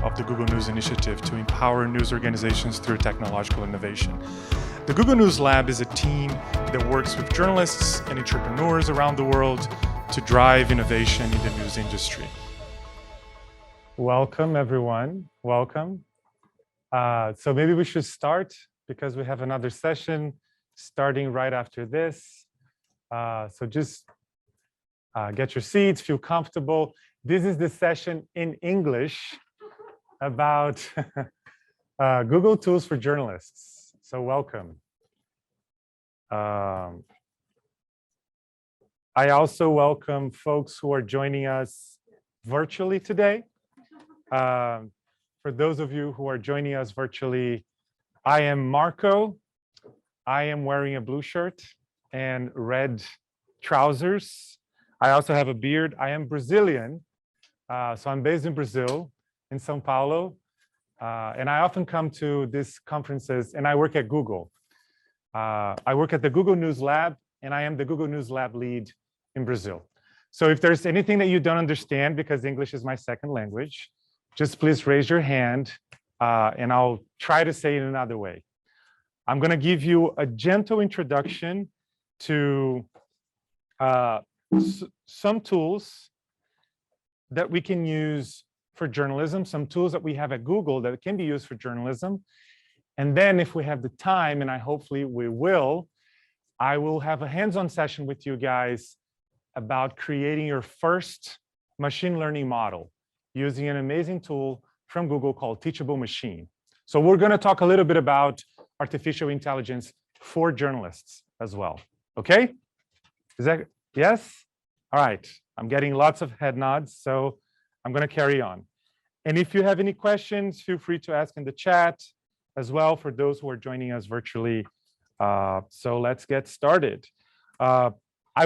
Of the Google News Initiative to empower news organizations through technological innovation. The Google News Lab is a team that works with journalists and entrepreneurs around the world to drive innovation in the news industry. Welcome, everyone. Welcome. So maybe we should start because we have another session starting right after this. So just get your seats, feel comfortable. This is the session in English about Google tools for journalists. So welcome. I also welcome folks who are joining us virtually today. For those of you who are joining us virtually, I am Marco. I am wearing a blue shirt and red trousers. I also have a beard. I am Brazilian, so I'm based in Brazil, in São Paulo, and I often come to these conferences, and I work at Google. I work at the Google News Lab, and I am the Google News Lab lead in Brazil. So if there's anything that you don't understand, because English is my second language, just please raise your hand, and I'll try to say it another way. I'm going to give you a gentle introduction to some tools that we can use for journalism, some tools that we have at Google that can be used for journalism. And then if we have the time, and hopefully we will, I will have a hands-on session with you guys about creating your first machine learning model using an amazing tool from Google called Teachable Machine. So we're going to talk a little bit about artificial intelligence for journalists as well. Okay? Is that, yes? All right. I'm getting lots of head nods, so I'm going to carry on. And if you have any questions, feel free to ask in the chat as well for those who are joining us virtually. So let's get started. I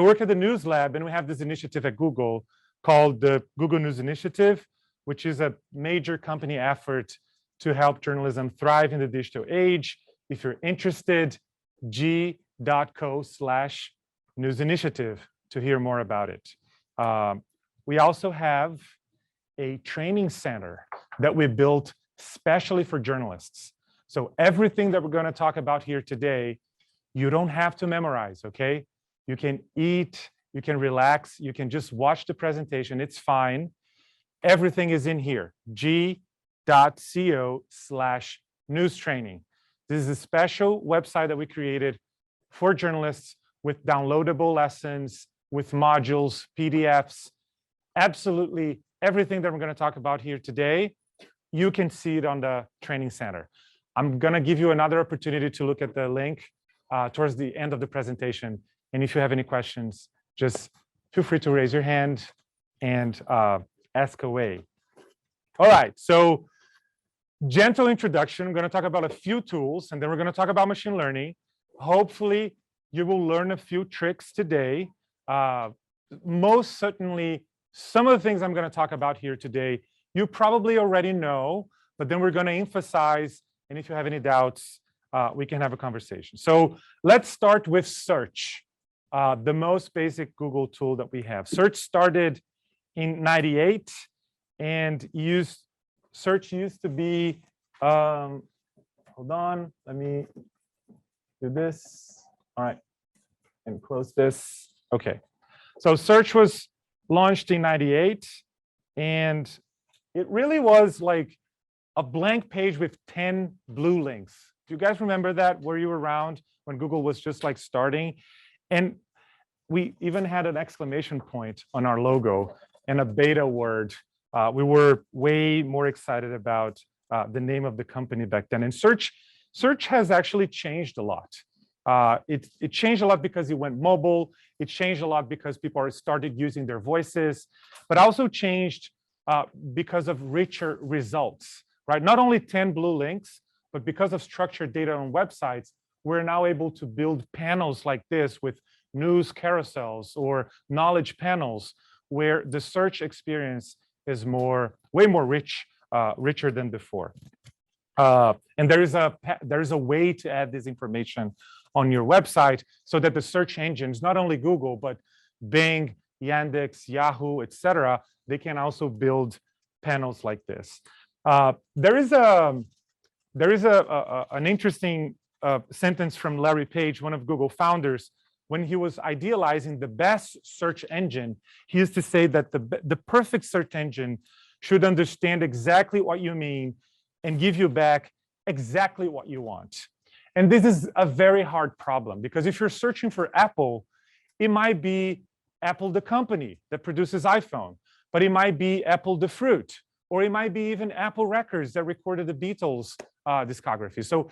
work at the News Lab, and we have this initiative at Google called the Google News Initiative, which is a major company effort to help journalism thrive in the digital age. If you're interested, g.co/news initiative to hear more about it. We also have a training center that we built specially for journalists. So everything that we're going to talk about here today, you don't have to memorize, okay? You can eat, you can relax, you can just watch the presentation, it's fine. Everything is in here, g.co/news training. This is a special website that we created for journalists with downloadable lessons, with modules, PDFs, absolutely everything that we're going to talk about here today, you can see it on the training center. I'm going to give you another opportunity to look at the link towards the end of the presentation. And if you have any questions, just feel free to raise your hand and ask away. All right, so gentle introduction. I'm going to talk about a few tools, and then we're going to talk about machine learning. Hopefully, you will learn a few tricks today. Most certainly, some of the things I'm going to talk about here today, you probably already know, but then we're going to emphasize, and if you have any doubts, we can have a conversation. So let's start with search, the most basic Google tool that we have. Search started in '98, and search used to be, hold on, let me do this. All right, and close this. Okay, so search was launched in '98, and it really was like a blank page with 10 blue links. Do you guys remember that? Were you around when Google was just like starting? And we even had an exclamation point on our logo and a beta word. We were way more excited about the name of the company back then. And search has actually changed a lot. It changed a lot because it went mobile. It changed a lot because people started using their voices, but also changed because of richer results, right? Not only 10 blue links, but because of structured data on websites, we're now able to build panels like this with news carousels or knowledge panels where the search experience is way more richer than before. And there is a way to add this information on your website so that the search engines, not only Google, but Bing, Yandex, Yahoo, etc., they can also build panels like this. There is an interesting sentence from Larry Page, one of Google founders, when he was idealizing the best search engine. He used to say that the perfect search engine should understand exactly what you mean and give you back exactly what you want. And this is a very hard problem, because if you're searching for Apple, it might be Apple the company that produces iPhone, but it might be Apple the fruit, or it might be even Apple Records that recorded the Beatles discography. So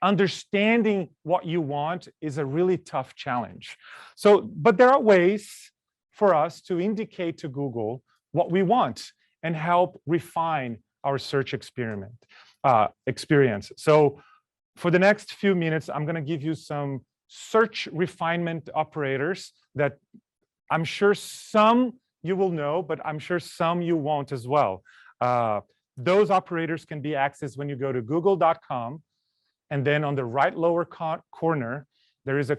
understanding what you want is a really tough challenge. But there are ways for us to indicate to Google what we want and help refine our search experience. So for the next few minutes, I'm going to give you some search refinement operators that I'm sure some you will know, but I'm sure some you won't as well. Those operators can be accessed when you go to google.com, and then on the right lower corner, there is a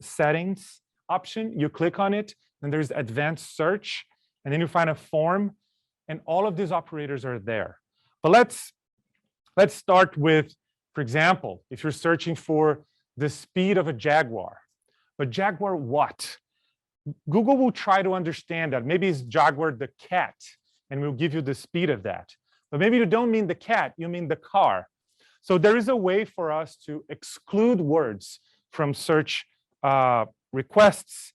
settings option. You click on it, and there's advanced search, and then you find a form, and all of these operators are there. But let's start with, for example, if you're searching for the speed of a Jaguar, but Jaguar what? Google will try to understand that. Maybe it's Jaguar the cat, and we'll give you the speed of that. But maybe you don't mean the cat, you mean the car. So there is a way for us to exclude words from search requests,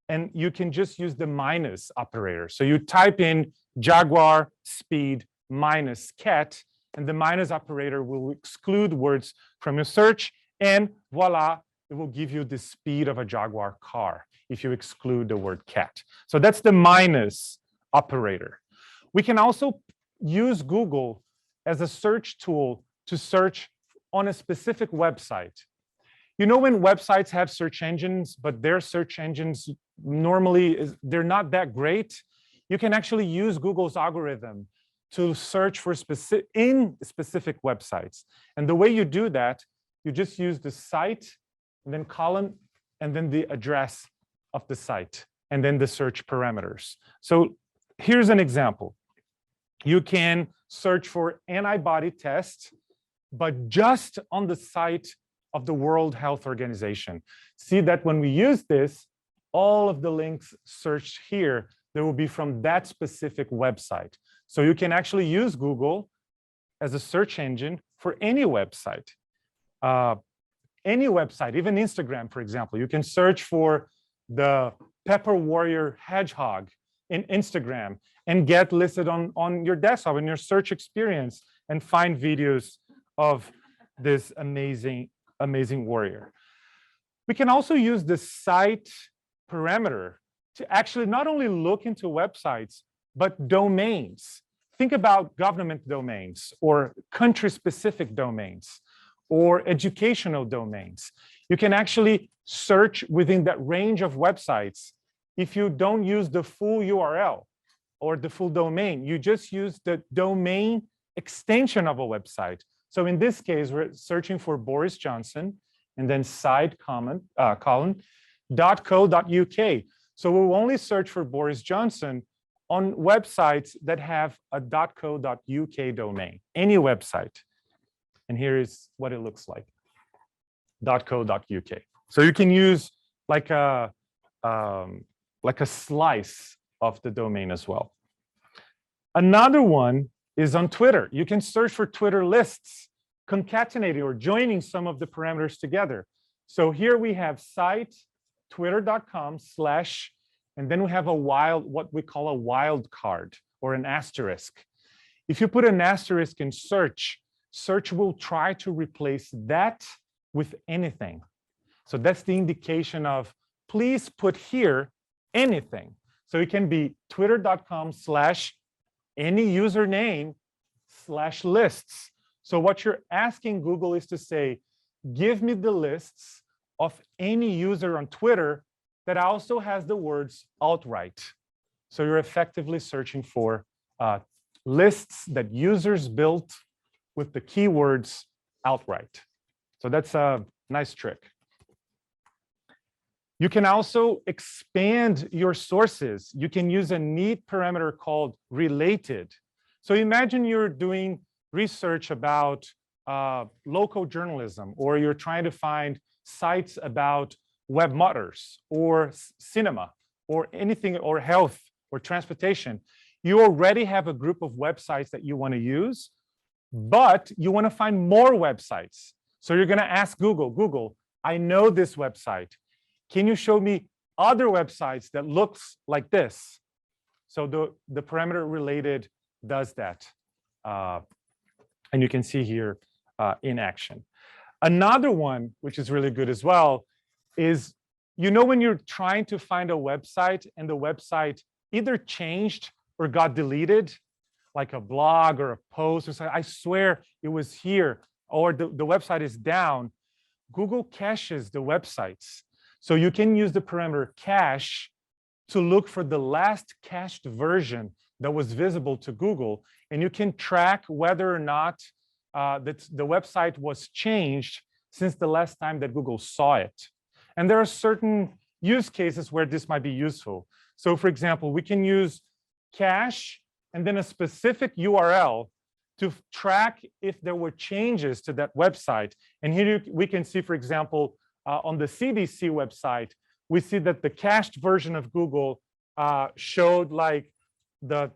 and you can just use the minus operator. So you type in Jaguar speed minus cat, and the minus operator will exclude words from your search, and voila, it will give you the speed of a Jaguar car if you exclude the word cat. So that's the minus operator. We can also use Google as a search tool to search on a specific website. You know, when websites have search engines, but their search engines normally they're not that great, you can actually use Google's algorithm to search for specific websites. And the way you do that, you just use the site, and then colon, and then the address of the site, and then the search parameters. So here's an example. You can search for antibody test, but just on the site of the World Health Organization. See that when we use this, all of the links searched here, they will be from that specific website. So you can actually use Google as a search engine for any website. Any website, even Instagram, for example. You can search for the Pepper Warrior hedgehog in Instagram and get listed on your desktop in your search experience and find videos of this amazing warrior. We can also use the site parameter to actually not only look into websites, but domains. Think about government domains or country-specific domains or educational domains. You can actually search within that range of websites. If you don't use the full URL or the full domain, you just use the domain extension of a website. So in this case, we're searching for Boris Johnson and then side colon .co.uk. So we'll only search for Boris Johnson on websites that have a .co.uk domain, any website. And here is what it looks like, .co.uk. So you can use like a slice of the domain as well. Another one is on Twitter. You can search for Twitter lists, concatenating or joining some of the parameters together. So here we have site, twitter.com/ and then we have what we call a wildcard or an asterisk. If you put an asterisk in search will try to replace that with anything. So that's the indication of please put here anything. So it can be twitter.com/ any username /lists. So what you're asking Google is to say, give me the lists of any user on Twitter that also has the words alt-right. So you're effectively searching for lists that users built with the keywords alt-right. So that's Nice trick. You can also expand your sources. You can use a neat parameter called related. So imagine you're doing research about local journalism, or you're trying to find sites about web motors or cinema or anything, or health or transportation. You already have a group of websites that you want to use, but you want to find more websites. So you're going to ask Google, I know this website. Can you show me other websites that looks like this? So the parameter related does that. And you can see here in action. Another one, which is really good as well, is, when you're trying to find a website and the website either changed or got deleted, like a blog or a post, or something, I swear it was here, or the website is down, Google caches the websites. So you can use the parameter cache to look for the last cached version that was visible to Google, and you can track whether or not that the website was changed since the last time that Google saw it. And there are certain use cases where this might be useful. So for example, we can use cache and then a specific URL to track if there were changes to that website. And here we can see, for example, on the CDC website, we see that the cached version of Google showed like the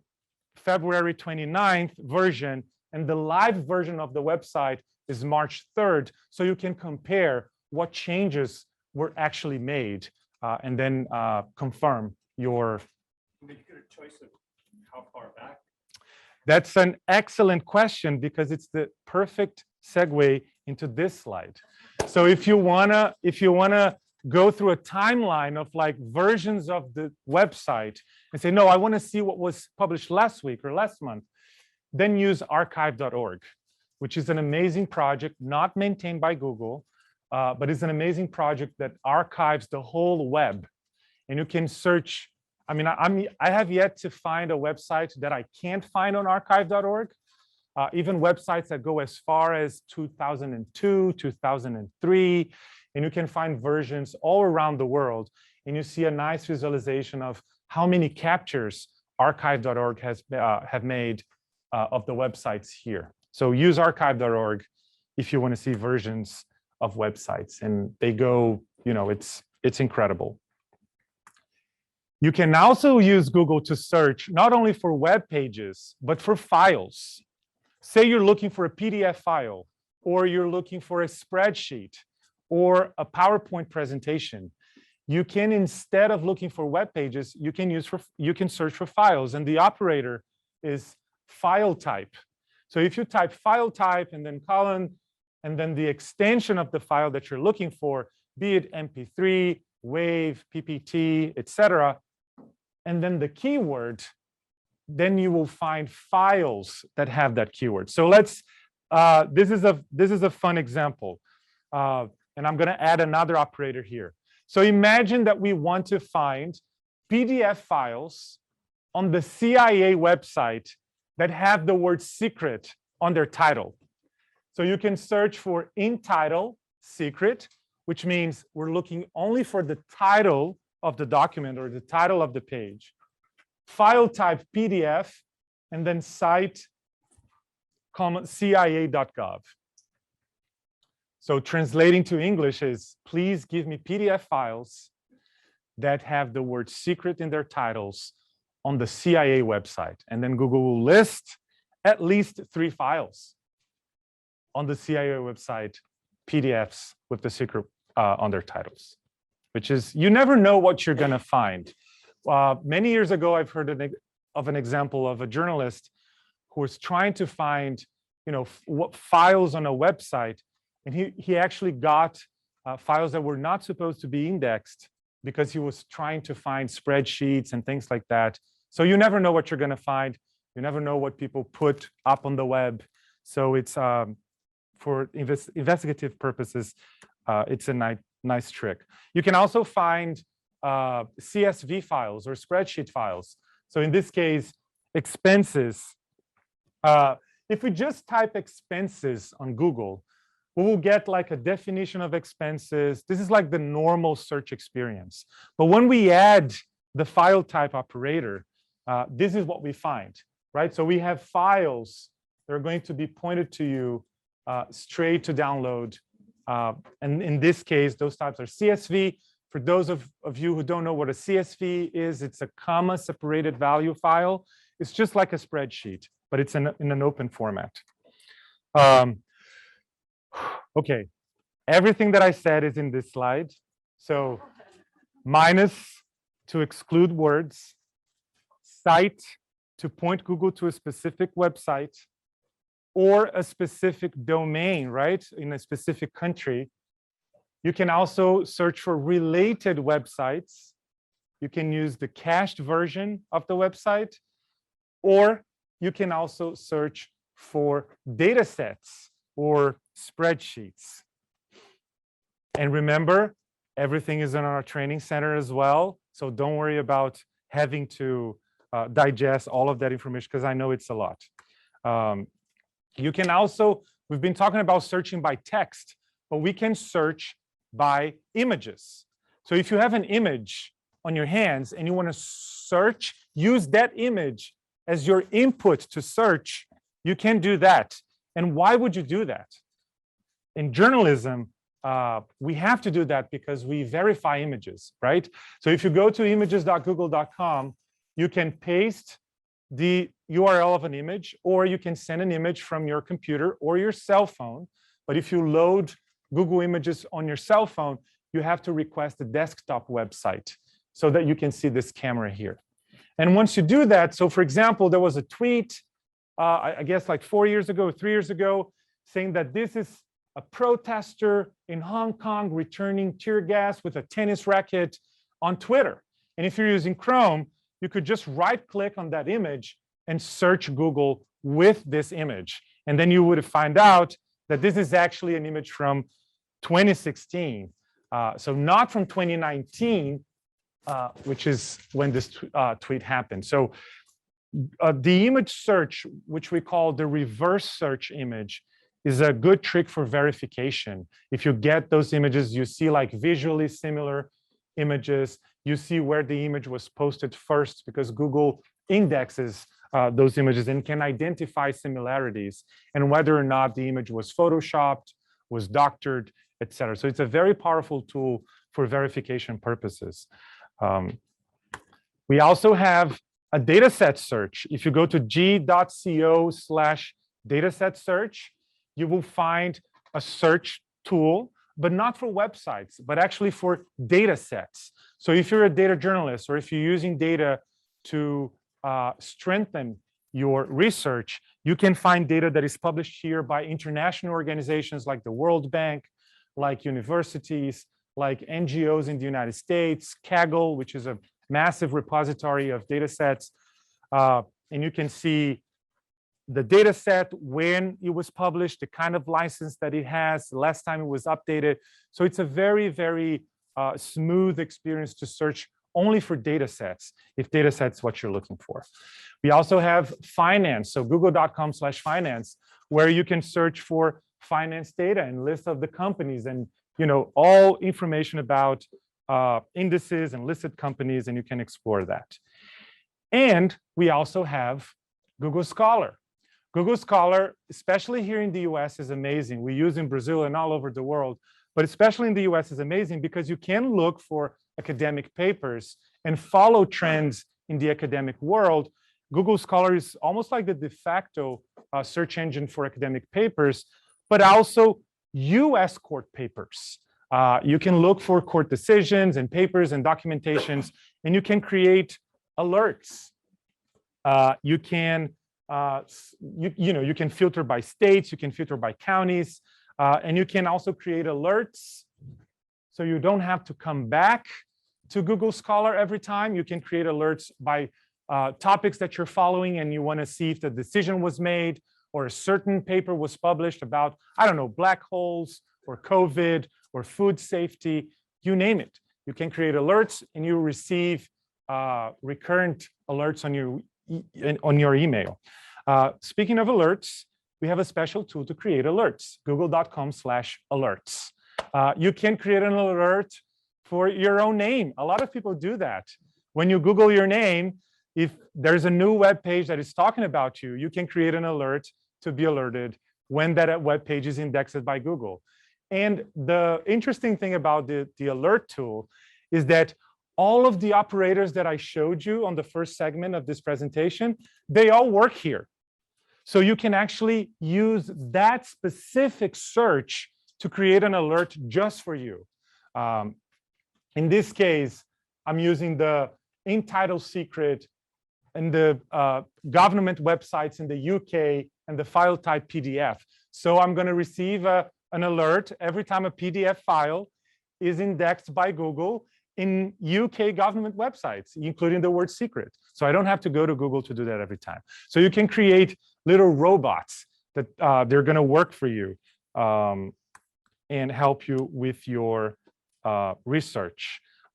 February 29th version, and the live version of the website is March 3rd. So you can compare what changes were actually made and then confirm your. Did you get a choice of how far back? That's an excellent question, because it's the perfect segue into this slide. So if you wanna go through a timeline of like versions of the website and say, no, I want to see what was published last week or last month, then use archive.org, which is an amazing project, not maintained by Google, but it's an amazing project that archives the whole web. And you can search. I mean, I have yet to find a website that I can't find on archive.org. Even websites that go as far as 2002, 2003, and you can find versions all around the world. And you see a nice visualization of how many captures archive.org has have made of the websites here. So use archive.org if you want to see versions of websites, and they go, it's incredible. You can also use Google to search not only for web pages, but for files. Say you're looking for a PDF file, or you're looking for a spreadsheet, or a PowerPoint presentation. You can, instead of looking for web pages, you can search for files, and the operator is file type. So if you type file type and then colon, and then the extension of the file that you're looking for, be it MP3, WAV, PPT, etc., and then the keyword, then you will find files that have that keyword. So let's, this is a fun example. And I'm going to add another operator here. So imagine that we want to find PDF files on the CIA website that have the word secret on their title. So you can search for in title secret, which means we're looking only for the title of the document or the title of the page, file type PDF, and then site, CIA.gov. So translating to English is, please give me PDF files that have the word secret in their titles on the CIA website. And then Google will list at least 3 files on the CIA website, PDFs with the secret on their titles, which is, you never know what you're going to find. Many years ago, I've heard of an example of a journalist who was trying to find, what files on a website, and he actually got files that were not supposed to be indexed because he was trying to find spreadsheets and things like that. So you never know what you're going to find. You never know what people put up on the web. So it's for investigative purposes, it's a nice trick. You can also find CSV files or spreadsheet files. So in this case, expenses. If we just type expenses on Google, we will get like a definition of expenses. This is like the normal search experience. But when we add the file type operator, this is what we find, right? So we have files that are going to be pointed to you straight to download. And in this case, those types are CSV. For those of you who don't know what a CSV is, it's a comma separated value file. It's just like a spreadsheet, but it's in an open format. Okay, everything that I said is in this slide. So minus to exclude words, cite to point Google to a specific website or a specific domain, right, in a specific country. You can also search for related websites. You can use the cached version of the website, or you can also search for data sets or spreadsheets. And remember, everything is in our training center as well. So don't worry about having to digest all of that information, because I know it's a lot. You can also, we've been talking about searching by text, but we can search by images. So if you have an image on your hands and you want to search, use that image as your input to search, you can do that. And why would you do that? In journalism, we have to do that because we verify images, right? So if you go to images.google.com, you can paste the URL of an image, or you can send an image from your computer or your cell phone. But if you load Google Images on your cell phone, you have to request a desktop website so that you can see this camera here. And once you do that, so for example, there was a tweet, I guess like 4 years ago, 3 years ago, saying that this is a protester in Hong Kong returning tear gas with a tennis racket on Twitter. And if you're using Chrome, you could just right-click on that image and search Google with this image. And then you would find out that this is actually an image from 2016. So not from 2019, which is when this tweet happened. So the image search, which we call the reverse search image, is a good trick for verification. If you get those images, you see like visually similar images, you see where the image was posted first, because Google indexes those images and can identify similarities and whether or not the image was photoshopped, was doctored, etc. So it's a very powerful tool for verification purposes. We also have a dataset search. If you go to g.co/dataset search, you will find a search tool, but not for websites, but actually for data sets. So if you're a data journalist, or if you're using data to strengthen your research, you can find data that is published here by international organizations like the World Bank, like universities, like NGOs in the United States, Kaggle, which is a massive repository of data sets. And you can see the data set, when it was published, the kind of license that it has, the last time it was updated. So it's a very, very smooth experience to search only for data sets, if data sets what you're looking for. We also have finance, so google.com/finance, where you can search for finance data and list of the companies and all information about indices and listed companies, and you can explore that. And we also have Google Scholar. Google Scholar, especially here in the US, is amazing. We use in Brazil and all over the world, but especially in the US is amazing because you can look for academic papers and follow trends in the academic world. Google Scholar is almost like the de facto search engine for academic papers, but also US court papers. You can look for court decisions and papers and documentations, and you can create alerts. You can you can filter by states, you can filter by counties, and you can also create alerts. So you don't have to come back to Google Scholar every time. You can create alerts by topics that you're following, and you want to see if the decision was made or a certain paper was published about, I don't know, black holes or COVID or food safety, you name it. You can create alerts, and you receive recurrent alerts on your email. Speaking of alerts, we have a special tool to create alerts, google.com/alerts. You can create an alert for your own name. A lot of people do that. When you Google your name, if there's a new web page that is talking about you, you can create an alert to be alerted when that web page is indexed by Google. And the interesting thing about the alert tool is that all of the operators that I showed you on the first segment of this presentation, they all work here. So you can actually use that specific search to create an alert just for you. In this case, I'm using the Untitled Secret and the government websites in the UK and the file type PDF. So I'm going to receive an alert every time a PDF file is indexed by Google in UK government websites, including the word secret. So I don't have to go to Google to do that every time. So you can create little robots that they're going to work for you and help you with your research.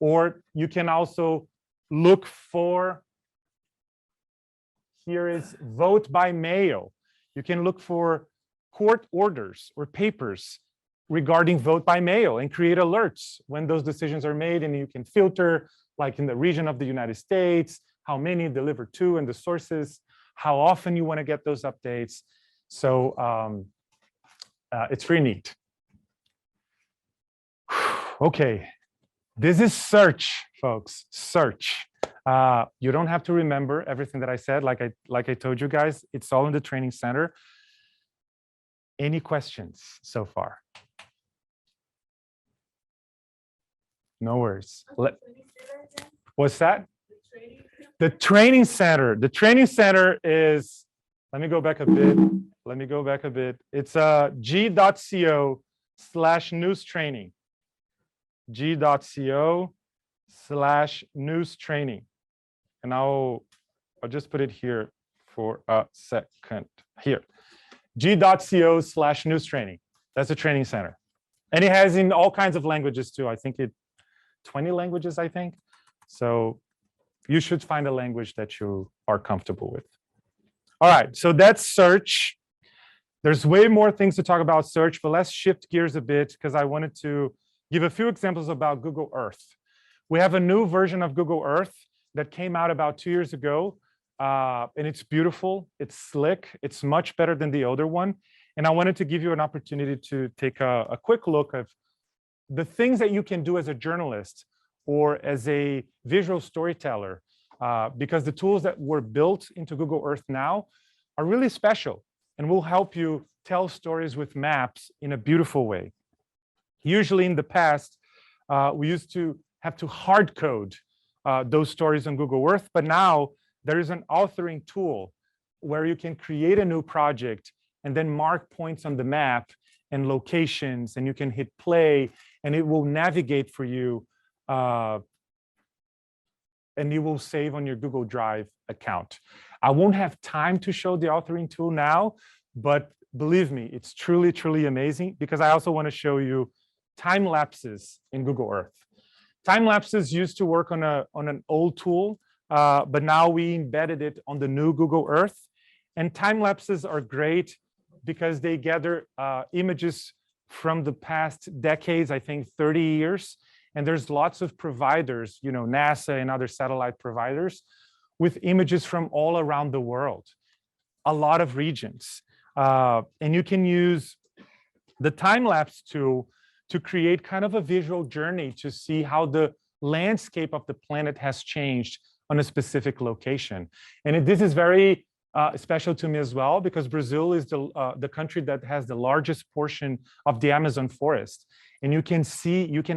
Or you can also look for, here is vote by mail. You can look for court orders or papers regarding vote by mail and create alerts when those decisions are made, and you can filter, like in the region of the United States, how many delivered to and the sources, how often you want to get those updates. So it's pretty neat. Okay, this is search, folks, search. You don't have to remember everything that I said, like I told you guys, it's all in the training center. Any questions so far? No worries. What's that? The training center. The training center is, let me go back a bit. Let me go back a bit. It's g.co/news training. g.co/news training. And I'll just put it here for a second. Here. g.co/news training. That's a training center. And it has in all kinds of languages too. I think 20 languages, I think. So you should find a language that you are comfortable with. All right, so that's search. There's way more things to talk about search, but let's shift gears a bit because I wanted to give a few examples about Google Earth. We have a new version of Google Earth that came out about 2 years ago, and it's beautiful, it's slick, it's much better than the older one. And I wanted to give you an opportunity to take a quick look of the things that you can do as a journalist or as a visual storyteller, because the tools that were built into Google Earth now are really special and will help you tell stories with maps in a beautiful way. Usually in the past, we used to have to hard code those stories on Google Earth, but now there is an authoring tool where you can create a new project and then mark points on the map and locations, and you can hit play and it will navigate for you, and you will save on your Google Drive account. I won't have time to show the authoring tool now, but believe me, it's truly, truly amazing, because I also want to show you time lapses in Google Earth. Time lapses used to work on an old tool, but now we embedded it on the new Google Earth. And time lapses are great because they gather images from the past decades, I think 30 years. And there's lots of providers, you know, NASA and other satellite providers with images from all around the world, a lot of regions. And you can use the time-lapse tool to create kind of a visual journey to see how the landscape of the planet has changed on a specific location. And this is very special to me as well, because Brazil is the country that has the largest portion of the Amazon forest. And you can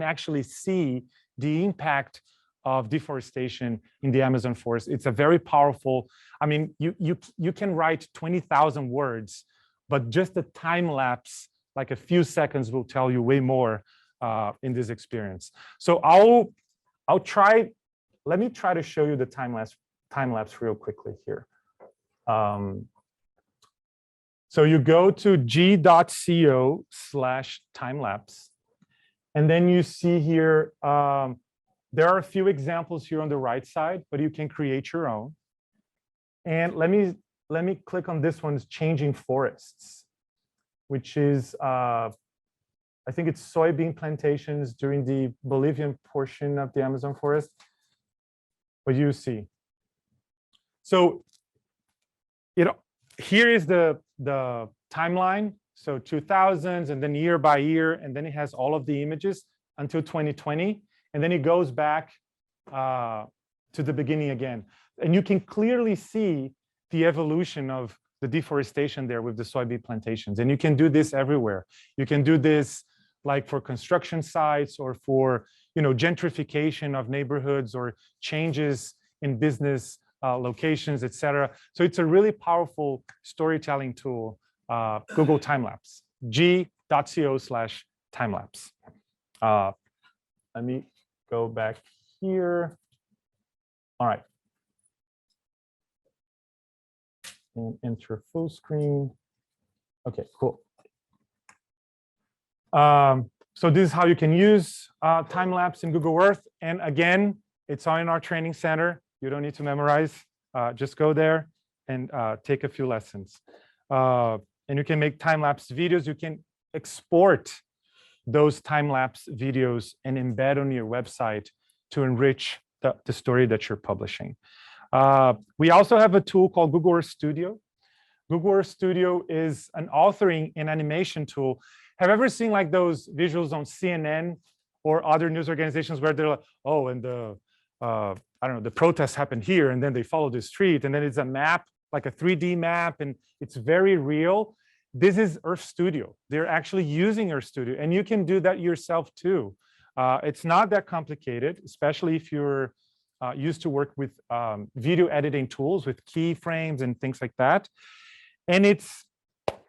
actually see the impact of deforestation in the Amazon forest. It's a very powerful, I mean, you can write 20,000 words, but just the time lapse, like a few seconds, will tell you way more in this experience. So let me try to show you the time lapse real quickly here. So you go to g.co/timelapse, and then you see here, there are a few examples here on the right side, but you can create your own. And let me click on this one, changing forests. which is, I think it's soybean plantations during the Bolivian portion of the Amazon forest. What you see. So, here is the timeline. So 2000s, and then year by year, and then it has all of the images until 2020, and then it goes back to the beginning again. And you can clearly see the evolution of the deforestation there with the soybean plantations. And you can do this everywhere. You can do this like for construction sites or for gentrification of neighborhoods or changes in business locations, etc. So it's a really powerful storytelling tool. Google Timelapse, g.co/timelapse. Let me go back here. All right. And enter full screen. Okay, cool. So this is how you can use time-lapse in Google Earth. And again, it's all in our training center. You don't need to memorize. Just go there and take a few lessons. And you can make time-lapse videos. You can export those time-lapse videos and embed on your website to enrich the story that you're publishing. We also have a tool called Google Earth Studio. Google Earth Studio is an authoring and animation tool. Have you ever seen like those visuals on CNN or other news organizations where they're like, oh, and the I don't know, the protests happened here, and then they follow the street, and then it's a map, like a 3D map, and it's very real. This is Earth Studio. They're actually using Earth Studio, and you can do that yourself too. It's not that complicated, especially if you're used to work with video editing tools with keyframes and things like that. And it's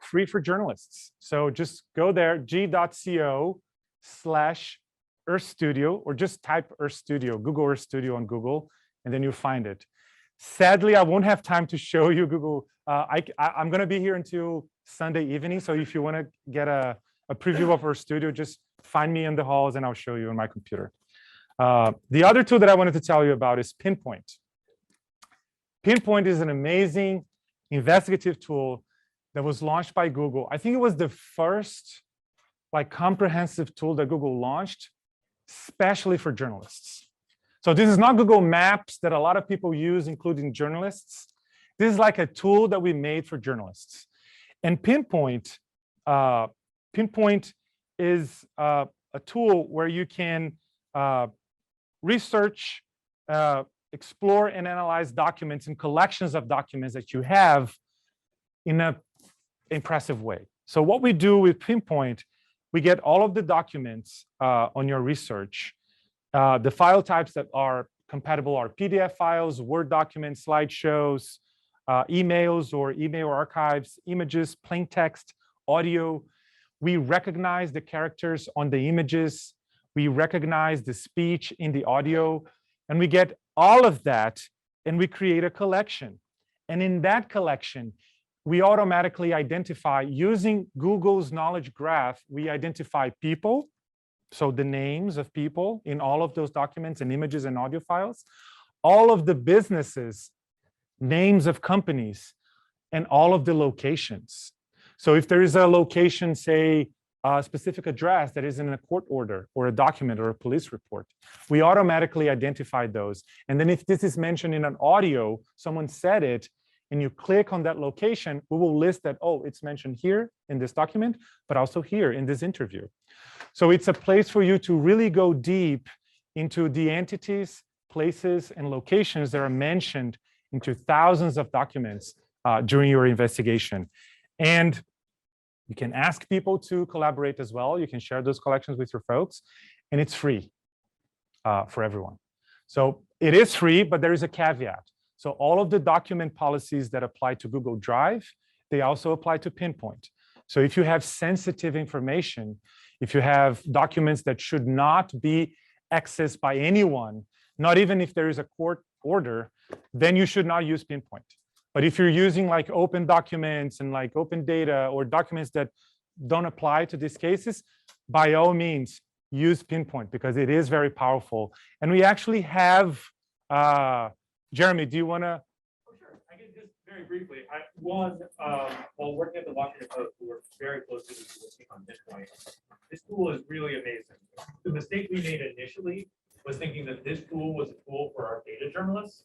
free for journalists. So just go there, g.co/Earth Studio, or just type Earth Studio, Google Earth Studio on Google, and then you'll find it. Sadly, I won't have time to show you Google. I'm going to be here until Sunday evening. So if you want to get a preview of Earth Studio, just find me in the halls and I'll show you on my computer. The other tool that I wanted to tell you about is Pinpoint. Pinpoint is an amazing investigative tool that was launched by Google. I think it was the first comprehensive tool that Google launched, especially for journalists. So this is not Google Maps that a lot of people use, including journalists. This is like a tool that we made for journalists. And Pinpoint is a tool where you can research, explore, and analyze documents and collections of documents that you have in an impressive way. So what we do with Pinpoint, we get all of the documents on your research. The file types that are compatible are PDF files, Word documents, slideshows, emails or email archives, images, plain text, audio. We recognize the characters on the images. We recognize the speech in the audio, and we get all of that, and we create a collection. And in that collection, we automatically identify, using Google's knowledge graph, we identify people, so the names of people in all of those documents and images and audio files, all of the businesses, names of companies, and all of the locations. So if there is a location, say, a specific address that is in a court order or a document or a police report, we automatically identify those. And then if this is mentioned in an audio, someone said it, and you click on that location, we will list that, oh, it's mentioned here in this document, but also here in this interview. So it's a place for you to really go deep into the entities, places, and locations that are mentioned into thousands of documents during your investigation. And you can ask people to collaborate as well. You can share those collections with your folks, and it's free for everyone. So it is free, but there is a caveat. So all of the document policies that apply to Google Drive, they also apply to Pinpoint. So if you have sensitive information, if you have documents that should not be accessed by anyone, not even if there is a court order, then you should not use Pinpoint. But if you're using like open documents and like open data or documents that don't apply to these cases, by all means, use Pinpoint because it is very powerful. And we actually have, Jeremy, do you want to? Oh, sure. I can just very briefly, while working at the Washington Post, we were very closely working on Pinpoint. This tool is really amazing. The mistake we made initially was thinking that this tool was a tool for our data journalists.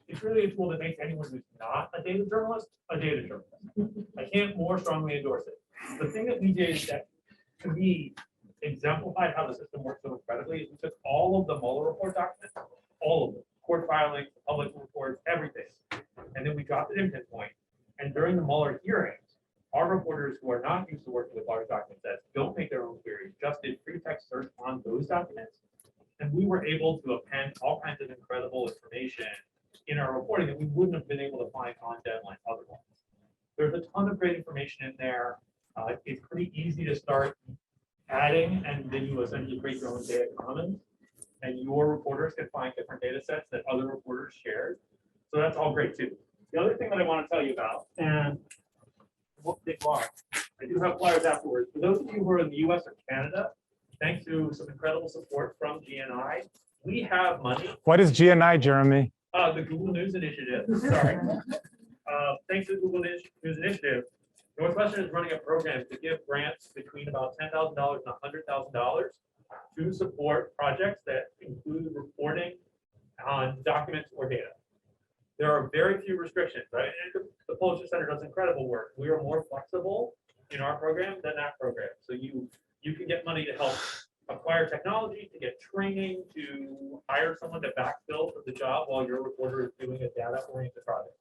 It's really a tool that makes anyone who's not a data journalist a data journalist. I can't more strongly endorse it. The thing that we did that, to me, exemplified how the system works so incredibly is we took all of the Mueller report documents, all of them, court filings, public reports, everything. And then we dropped it in Pinpoint. And during the Mueller hearings, our reporters who are not used to working with large document sets don't make their own queries, just did free text search on those documents. And we were able to append all kinds of incredible information in our reporting that we wouldn't have been able to find on deadline otherwise. There's a ton of great information in there. It's pretty easy to start adding, and then you essentially create your own data commons. And your reporters can find different data sets that other reporters shared. So that's all great too. The other thing that I want to tell you about, and I do have flyers afterwards. For those of you who are in the US or Canada, thanks to some incredible support from GNI, we have money. What is GNI, Jeremy? The Google News Initiative, sorry. Thanks to the Google News Initiative, Northwestern is running a program to give grants between about $10,000 and $100,000 to support projects that include reporting on documents or data. There are very few restrictions, right? And the Policy Center does incredible work. We are more flexible in our program than that program. So you can get money to help acquire technology, to get training, to hire someone to backfill for the job while your reporter is doing a data-oriented project.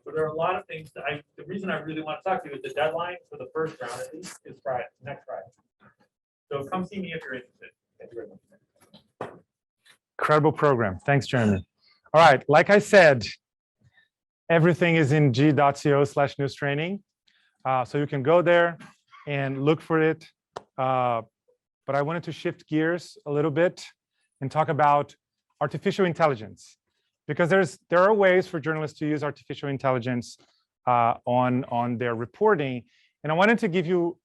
So there are a lot of things that the reason I really want to talk to you is the deadline for the first round at least is Friday, next Friday. So come see me if you're interested. Thank you very much. Incredible program. Thanks, Jeremy. All right, like I said, everything is in g.co/news training. So you can go there and look for it. But I wanted to shift gears a little bit and talk about artificial intelligence, because there are ways for journalists to use artificial intelligence on their reporting. And I wanted to give you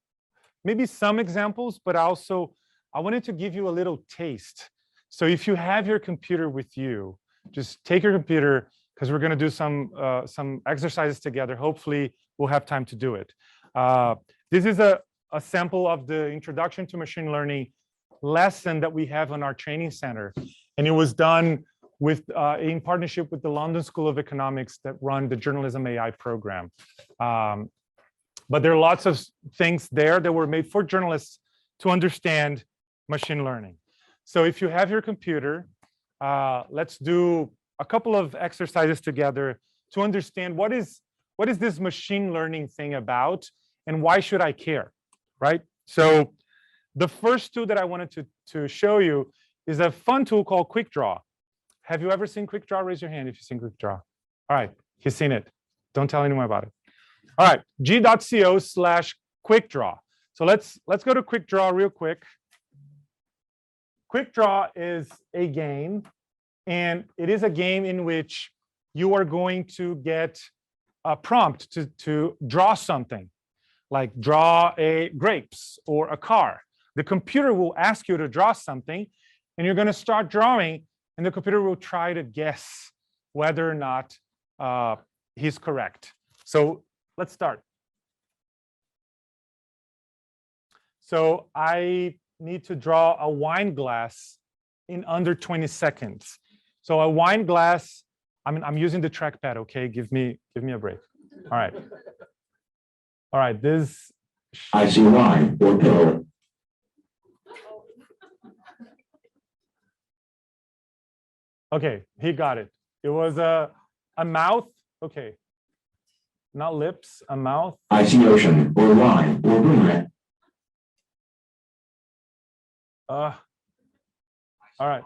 maybe some examples, but also I wanted to give you a little taste. So if you have your computer with you, just take your computer, because we're going to do some exercises together. Hopefully, we'll have time to do it. This is a sample of the Introduction to Machine Learning lesson that we have on our training center. And it was done with in partnership with the London School of Economics that run the Journalism AI program. But there are lots of things there that were made for journalists to understand machine learning. So if you have your computer, let's do a couple of exercises together to understand what is this machine learning thing about and why should I care, right? So the first tool that I wanted to show you is a fun tool called Quick Draw. Have you ever seen Quick Draw? Raise your hand if you've seen Quick Draw. All right, you've seen it. Don't tell anyone about it. All right, g.co/Quick Draw. So let's go to Quick Draw real quick. Quick Draw is a game, and it is a game in which you are going to get a prompt to draw something, like draw a grapes or a car. The computer will ask you to draw something, and you're going to start drawing, and the computer will try to guess whether or not he's correct. So let's start. So I need to draw a wine glass in under 20 seconds. So a wine glass, I'm using the trackpad, okay? Give me a break. All right. All right, this. I see wine or pill. Okay, he got it. It was a mouth. Okay. Not lips, a mouth. I see ocean or wine or brunette. All right.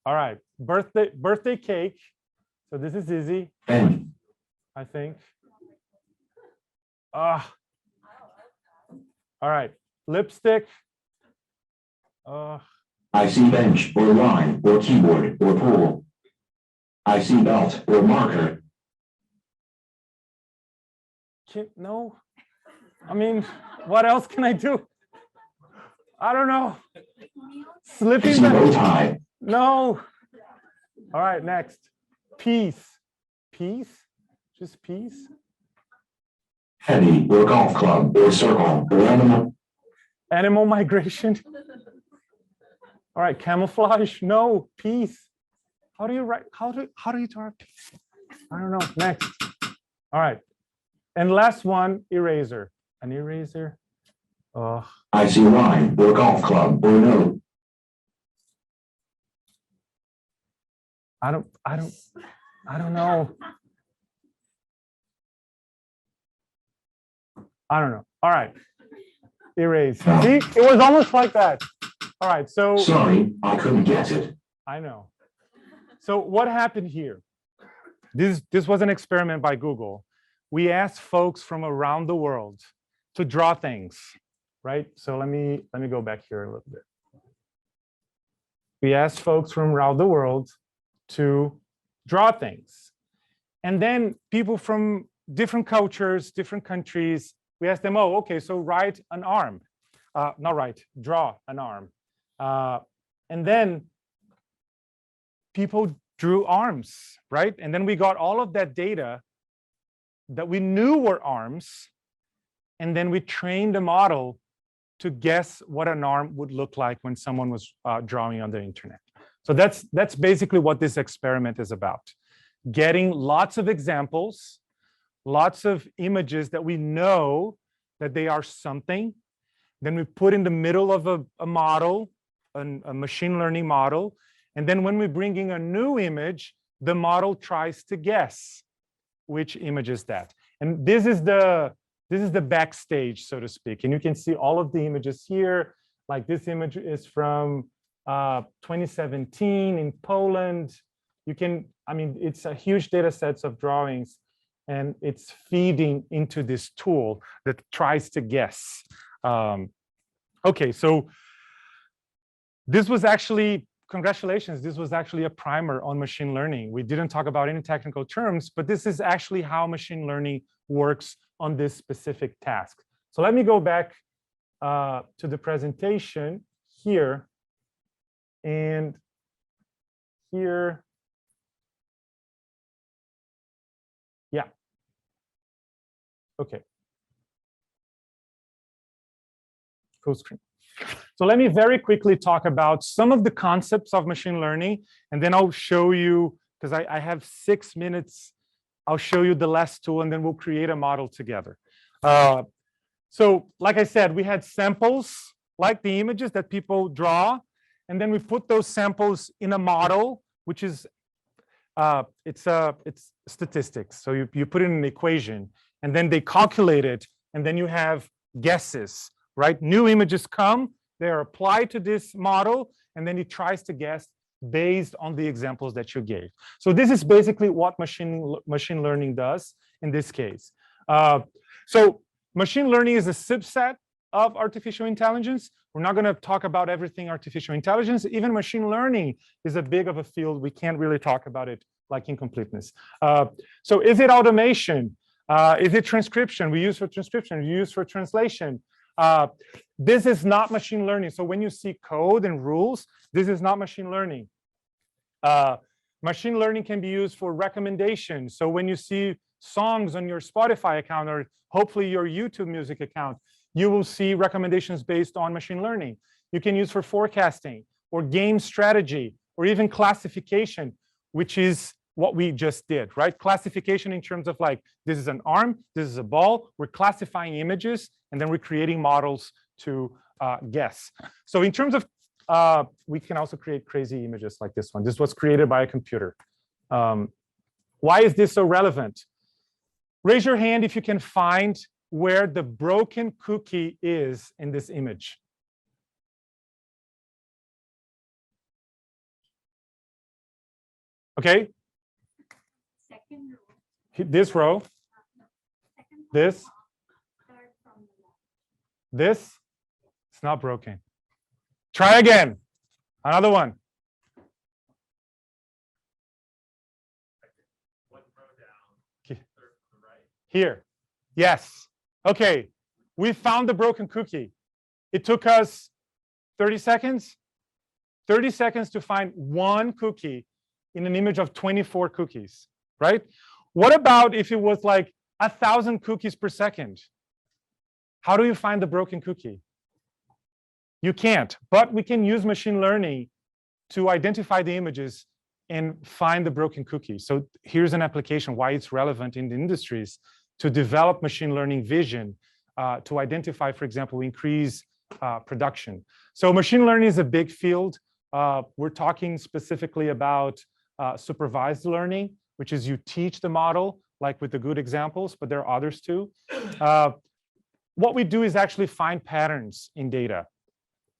All right. Birthday cake. So this is easy, N. I think. All right. Lipstick. I see bench or line or keyboard or pool. I see belt or marker. No. I mean, what else can I do? I don't know. I Slipping see bow back. tie. No. All right, next. Peace. peace, just peace. Heavy or golf club or circle or animal. Animal migration. All right, camouflage, no, peace. How do you write, how do you draw peace? I don't know, next. All right, and last one, eraser. An eraser. Oh, I see line or golf club or note. I don't know. I don't know. All right. Erase. See, it was almost like that. All right. So Sorry, I couldn't get it. I know. So what happened here? This was an experiment by Google. We asked folks from around the world to draw things, right? So let me go back here a little bit. We asked folks from around the world to draw things. And then people from different cultures, different countries, we asked them, oh, okay, so write an arm. Not write, draw an arm. And then people drew arms, right? And then we got all of that data that we knew were arms. And then we trained a model to guess what an arm would look like when someone was drawing on the internet. So that's basically what this experiment is about. Getting lots of examples, lots of images that we know that they are something. Then we put in the middle of a model, a machine learning model. And then when we bring in a new image, the model tries to guess which image is that. And this is the backstage, so to speak. And you can see all of the images here. Like this image is from 2017 in Poland. You can, I mean, it's a huge data sets of drawings, and it's feeding into this tool that tries to guess. Okay, so this was actually, congratulations, this was actually a primer on machine learning. We didn't talk about any technical terms, but this is actually how machine learning works on this specific task. So let me go back to the presentation here. And here, yeah. Okay. Full screen. So let me very quickly talk about some of the concepts of machine learning, and then I'll show you, because I have 6 minutes, I'll show you the last tool, and then we'll create a model together. So like I said, we had samples, like the images that people draw, and then we put those samples in a model, which is, it's statistics. So you put in an equation, and then they calculate it, and then you have guesses, right? New images come, they are applied to this model, and then it tries to guess based on the examples that you gave. So this is basically what machine learning does in this case. So machine learning is a subset of artificial intelligence. We're not going to talk about everything artificial intelligence. Even machine learning is a big of a field. We can't really talk about it like in completeness. So is it automation? Is it transcription? We use for transcription, we use for translation. This is not machine learning. So when you see code and rules, this is not machine learning. Machine learning can be used for recommendations. So when you see songs on your Spotify account, or hopefully your YouTube music account, you will see recommendations based on machine learning. You can use for forecasting or game strategy or even classification, which is what we just did, right? Classification in terms of like, this is an arm, this is a ball, we're classifying images, and then we're creating models to guess. So in terms of, we can also create crazy images like this one. This was created by a computer. Why is this so relevant? Raise your hand if you can find where the broken cookie is in this image. Okay. Second row. This row, this, this, it's not broken. Try again. Another one. Here. Yes. Okay. We found the broken cookie. It took us 30 seconds. 30 seconds to find one cookie in an image of 24 cookies, right? What about if it was like 1,000 cookies per second? How do you find the broken cookie? You can't, but we can use machine learning to identify the images and find the broken cookie. So here's an application why it's relevant in the industries to develop machine learning vision to identify, for example, increase production. So machine learning is a big field. We're talking specifically about supervised learning, which is you teach the model, like with the good examples, but there are others too. What we do is actually find patterns in data.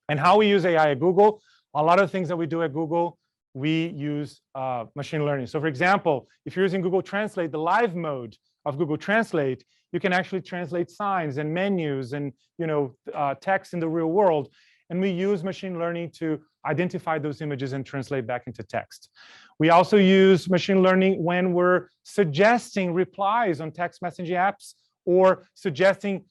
And how we use AI at Google, a lot of things that we do at Google, we use machine learning. So for example, if you're using Google Translate, the live mode of Google Translate, you can actually translate signs and menus and text in the real world. And we use machine learning to identify those images and translate back into text. We also use machine learning when we're suggesting replies on text messaging apps or suggesting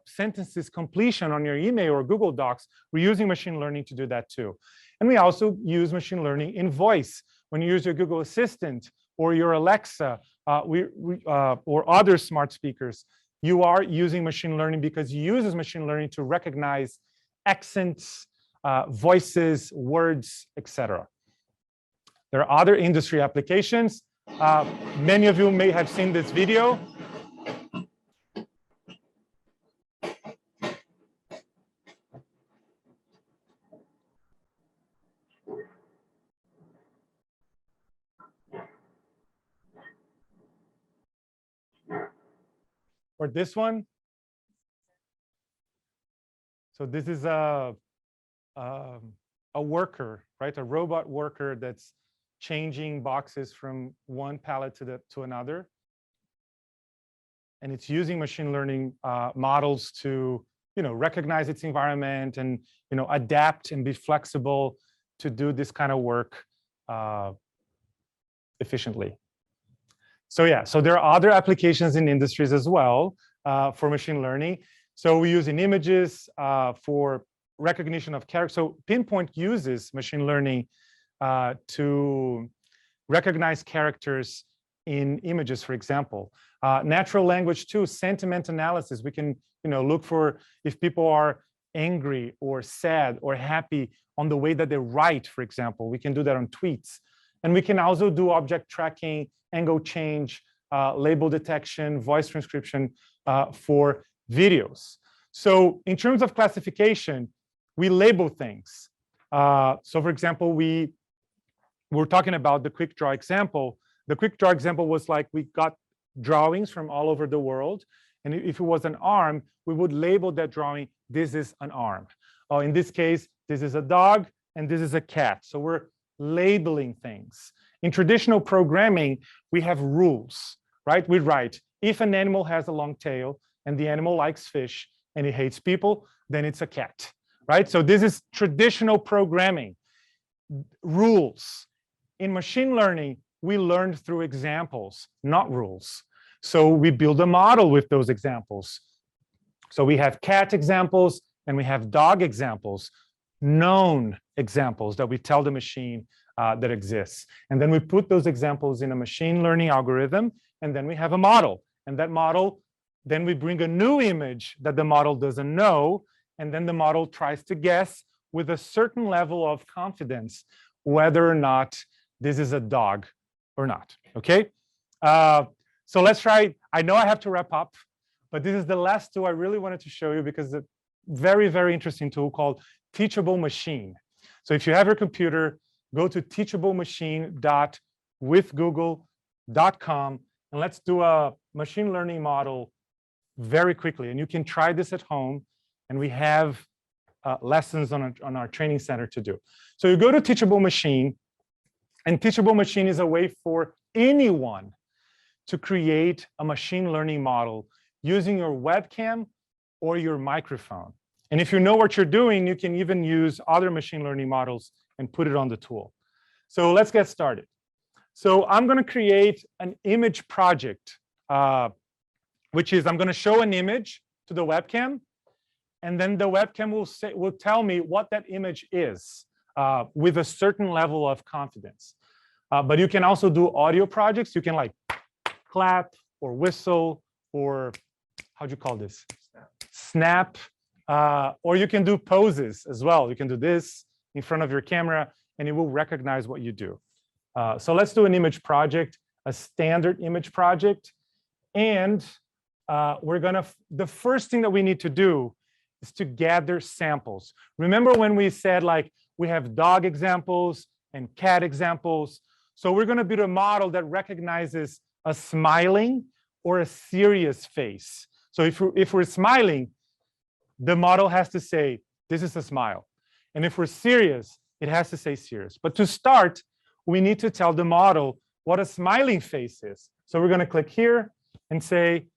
sentences completion on your email or Google Docs. We're using machine learning to do that too. And we also use machine learning in voice. When you use your Google Assistant or your Alexa or other smart speakers, you are using machine learning because it uses machine learning to recognize accents, voices, words, etc. There are other industry applications. Many of you may have seen this video. Or this one. So this is a worker, right? A robot worker that's changing boxes from one pallet to another. And it's using machine learning models to recognize its environment and adapt and be flexible to do this kind of work efficiently. So yeah, so there are other applications in industries as well for machine learning. So we use in images for recognition of character. So Pinpoint uses machine learning to recognize characters in images, for example. Natural language too, sentiment analysis. We can look for if people are angry or sad or happy on the way that they write, for example. We can do that on tweets. And we can also do object tracking, angle change, label detection, voice transcription for videos. So in terms of classification, we label things. So for example, we're talking about the quick draw example. The quick draw example was like we got drawings from all over the world. And if it was an arm, we would label that drawing, this is an arm. In this case, this is a dog and this is a cat. So we're labeling things. In traditional programming, we have rules, right? We write, if an animal has a long tail and the animal likes fish and it hates people, then it's a cat, right? So this is traditional programming. Rules. In machine learning, we learn through examples, not rules. So we build a model with those examples. So we have cat examples and we have dog examples, known examples that we tell the machine that exists. And then we put those examples in a machine learning algorithm, and then we have a model. And that model, then we bring a new image that the model doesn't know, and then the model tries to guess with a certain level of confidence whether or not this is a dog or not, okay? So let's try, I know I have to wrap up, but this is the last tool I really wanted to show you because it's a very, very interesting tool called Teachable Machine. So if you have your computer, go to teachablemachine.withgoogle.com and let's do a machine learning model very quickly. And you can try this at home, and we have lessons on our training center to do. So you go to Teachable Machine, and Teachable Machine is a way for anyone to create a machine learning model using your webcam or your microphone. And if you know what you're doing, you can even use other machine learning models and put it on the tool. So let's get started. So I'm going to create an image project, which is I'm going to show an image to the webcam, and then the webcam will tell me what that image is with a certain level of confidence. But you can also do audio projects. You can like clap or whistle, or how'd you call this? Snap. Or you can do poses as well. You can do this in front of your camera, and it will recognize what you do. So let's do an image project, a standard image project. And the first thing that we need to do is to gather samples. Remember when we said like we have dog examples and cat examples? So we're going to build a model that recognizes a smiling or a serious face. So if we're smiling, the model has to say, this is a smile. And if we're serious, it has to say serious. But to start, we need to tell the model what a smiling face is. So we're going to click here and say,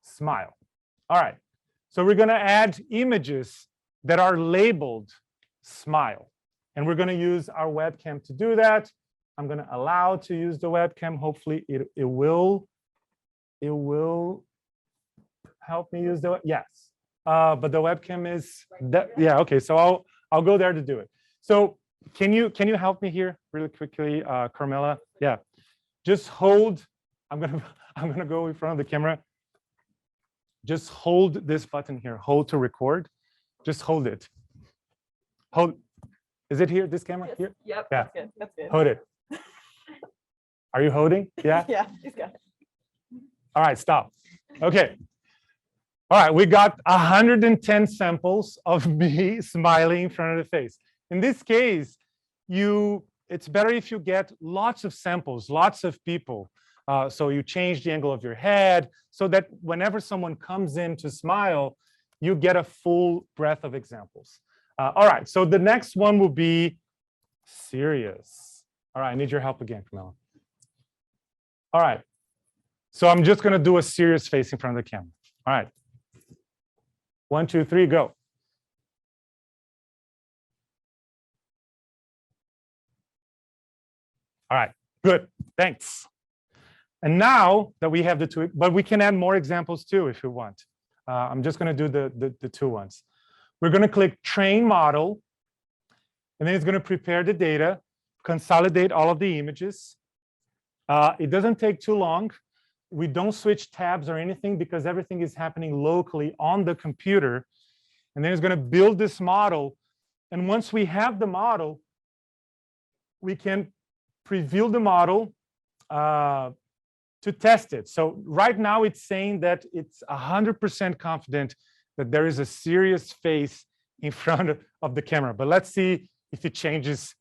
smile. All right. So we're going to add images that are labeled smile. And we're going to use our webcam to do that. I'm going to allow to use the webcam. Hopefully it will help me use the, yes. But the webcam is, yeah, okay. So I'll go there to do it. So can you help me here really quickly, Carmela? Yeah, just hold. I'm gonna go in front of the camera. Just hold this button here. Hold to record. Just hold it. Hold. Is it here? This camera here? Yep. Yeah. That's good. That's good. Hold it. Are you holding? Yeah. Yeah. He's got it. All right. Stop. Okay. All right. We got 110 samples of me smiling in front of the face. In this case, it's better if you get lots of samples, lots of people. So you change the angle of your head so that whenever someone comes in to smile, you get a full breadth of examples. All right, so the next one will be serious. All right, I need your help again, Camilla. All right, so I'm just gonna do a serious face in front of the camera. All right, 1, 2, 3, go. All right, good, thanks. And now that we have the two, but we can add more examples too if you want. I'm just going to do the two ones. We're going to click train model, and then it's going to prepare the data, consolidate all of the images. It doesn't take too long. We don't switch tabs or anything because everything is happening locally on the computer. And then it's going to build this model. And once we have the model, we can preview the model to test it. So right now it's saying that it's 100% confident that there is a serious face in front of the camera. But let's see if it changes.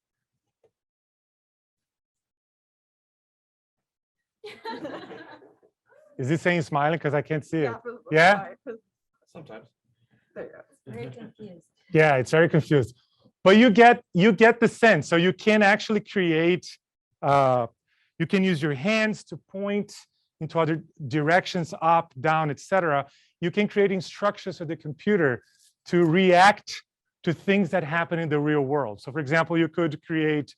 Is it saying smiling? Because I can't see it. Yeah? Sometimes. There you go. Very confused. Yeah, it's very confused. But you get the sense. So you can actually create, you can use your hands to point into other directions, up, down, etc. You can create instructions for the computer to react to things that happen in the real world. So for example, you could create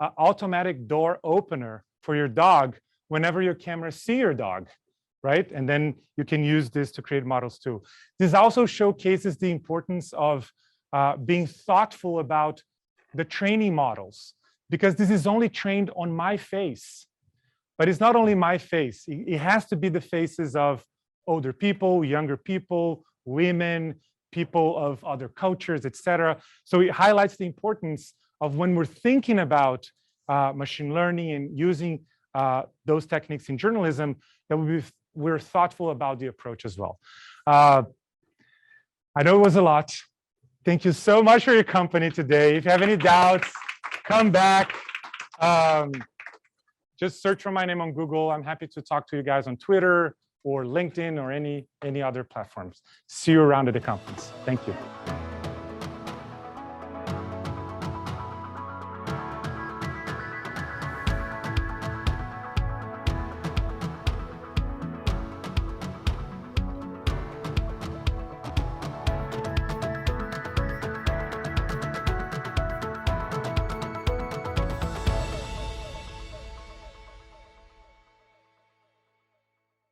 an automatic door opener for your dog whenever your cameras see your dog, right? And then you can use this to create models too. This also showcases the importance of being thoughtful about the training models, because this is only trained on my face. But it's not only my face. It has to be the faces of older people, younger people, women, people of other cultures, etc. So it highlights the importance of when we're thinking about machine learning and using those techniques in journalism, that we're thoughtful about the approach as well. I know it was a lot. Thank you so much for your company today. If you have any doubts, come back. Just search for my name on Google. I'm happy to talk to you guys on Twitter or LinkedIn or any other platforms. See you around at the conference. Thank you.